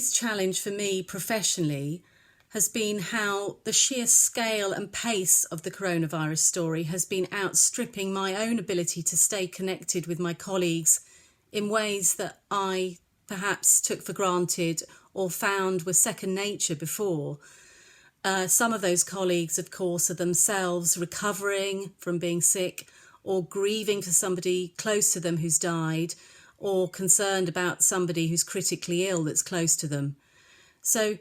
biggest challenge for me professionally has been how the sheer scale and pace of the coronavirus story has been outstripping my own ability to stay connected with my colleagues in ways that I perhaps took for granted or found were second nature before. Some of those colleagues, of course, are themselves recovering from being sick or grieving for somebody close to them who's died, or concerned about somebody who's critically ill that's close to them. So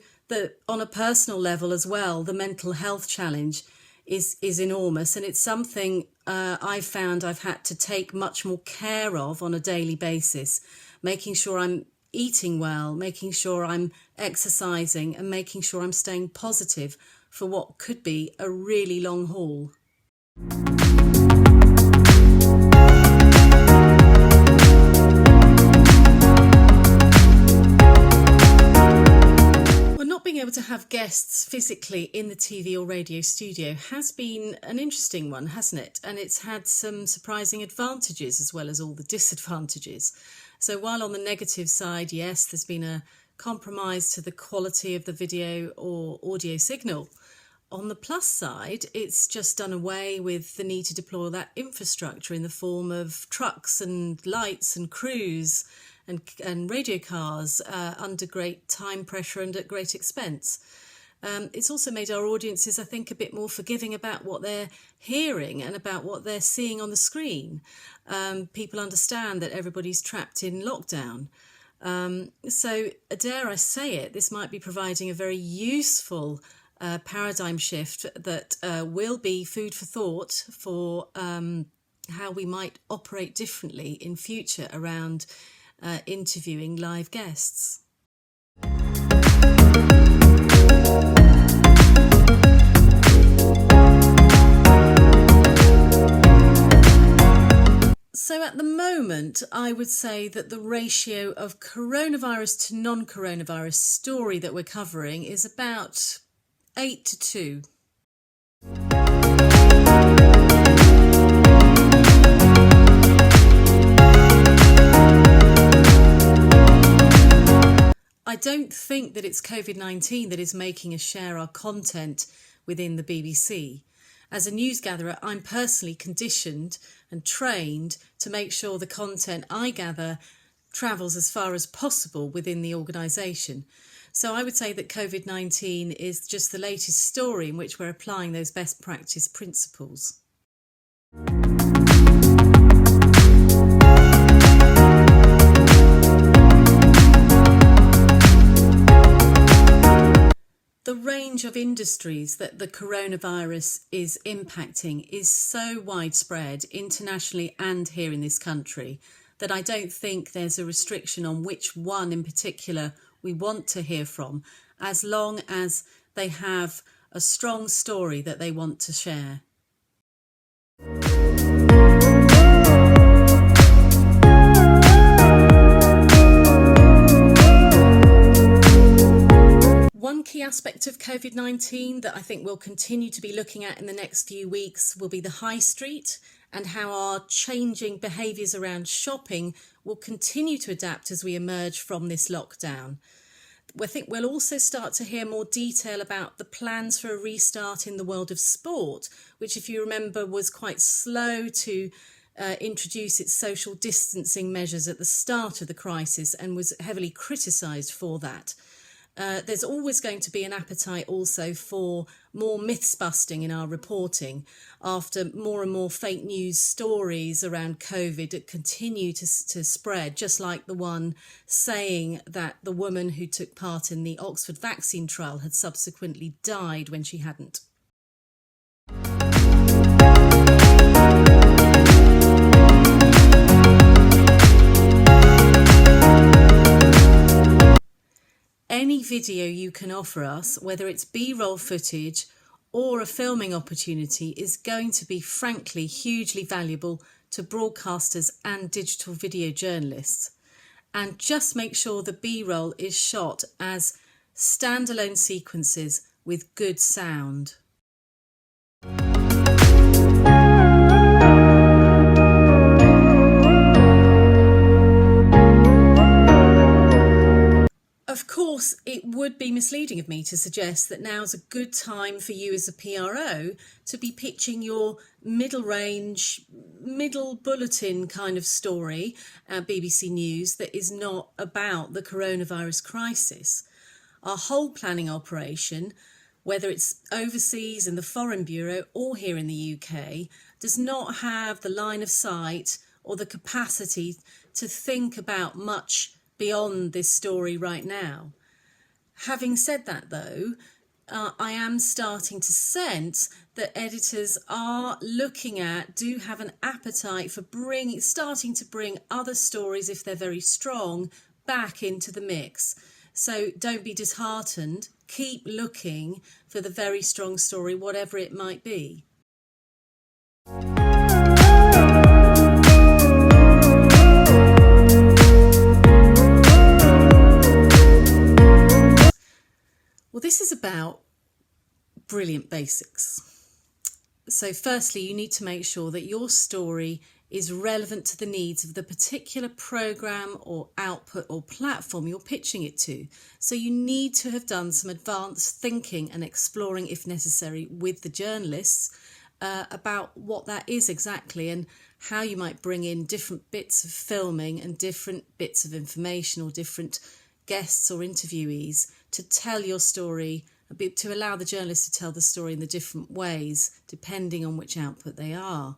on a personal level as well, the mental health challenge is enormous, and it's something I've found I've had to take much more care of on a daily basis, making sure I'm eating well, making sure I'm exercising, and making sure I'm staying positive for what could be a really long haul. Not being able to have guests physically in the TV or radio studio has been an interesting one, hasn't it? And it's had some surprising advantages as well as all the disadvantages. So while on the negative side, yes, there's been a compromise to the quality of the video or audio signal, on the plus side, it's just done away with the need to deploy that infrastructure in the form of trucks and lights and crews and radio cars under great time pressure and at great expense. It's also made our audiences, I think, a bit more forgiving about what they're hearing and about what they're seeing on the screen. People understand that everybody's trapped in lockdown. So dare I say it, this might be providing a very useful paradigm shift that will be food for thought for how we might operate differently in future around interviewing live guests. So at the moment, I would say that the ratio of coronavirus to non-coronavirus story that we're covering is about 8-2. I don't think that it's COVID-19 that is making us share our content within the BBC. As a news gatherer, I'm personally conditioned and trained to make sure the content I gather travels as far as possible within the organisation. So I would say that COVID-19 is just the latest story in which we're applying those best practice principles. The range of industries that the coronavirus is impacting is so widespread internationally and here in this country that I don't think there's a restriction on which one in particular we want to hear from, as long as they have a strong story that they want to share. One key aspect of COVID-19 that I think we'll continue to be looking at in the next few weeks will be the high street and how our changing behaviours around shopping will continue to adapt as we emerge from this lockdown. I think we'll also start to hear more detail about the plans for a restart in the world of sport, which, if you remember, was quite slow to introduce its social distancing measures at the start of the crisis and was heavily criticised for that. There's always going to be an appetite also for more myths busting in our reporting after more and more fake news stories around COVID that continue to spread, just like the one saying that the woman who took part in the Oxford vaccine trial had subsequently died when she hadn't. Any video you can offer us, whether it's B-roll footage or a filming opportunity, is going to be frankly hugely valuable to broadcasters and digital video journalists. And just make sure the B-roll is shot as standalone sequences with good sound. Of course, it would be misleading of me to suggest that now's a good time for you as a PRO to be pitching your middle range, middle bulletin kind of story at BBC News that is not about the coronavirus crisis. Our whole planning operation, whether it's overseas in the Foreign Bureau or here in the UK, does not have the line of sight or the capacity to think about much beyond this story right now. Having said that, though, I am starting to sense that editors are looking at, do have an appetite for starting to bring other stories, if they're very strong, back into the mix. So don't be disheartened. Keep looking for the very strong story, whatever it might be. Well, this is about brilliant basics. So firstly, you need to make sure that your story is relevant to the needs of the particular programme or output or platform you're pitching it to. So you need to have done some advanced thinking and exploring, if necessary, with the journalists about what that is exactly and how you might bring in different bits of filming and different bits of information or different guests or interviewees to tell your story, to allow the journalists to tell the story in the different ways, depending on which output they are.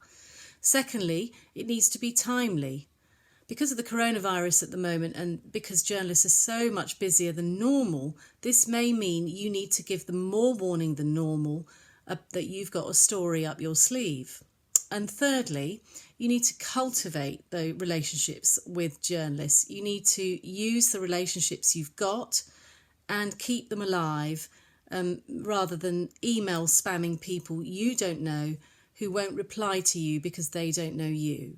Secondly, it needs to be timely. Because of the coronavirus at the moment and because journalists are so much busier than normal, this may mean you need to give them more warning than normal that you've got a story up your sleeve. And thirdly, you need to cultivate the relationships with journalists. You need to use the relationships you've got and keep them alive rather than email spamming people you don't know who won't reply to you because they don't know you.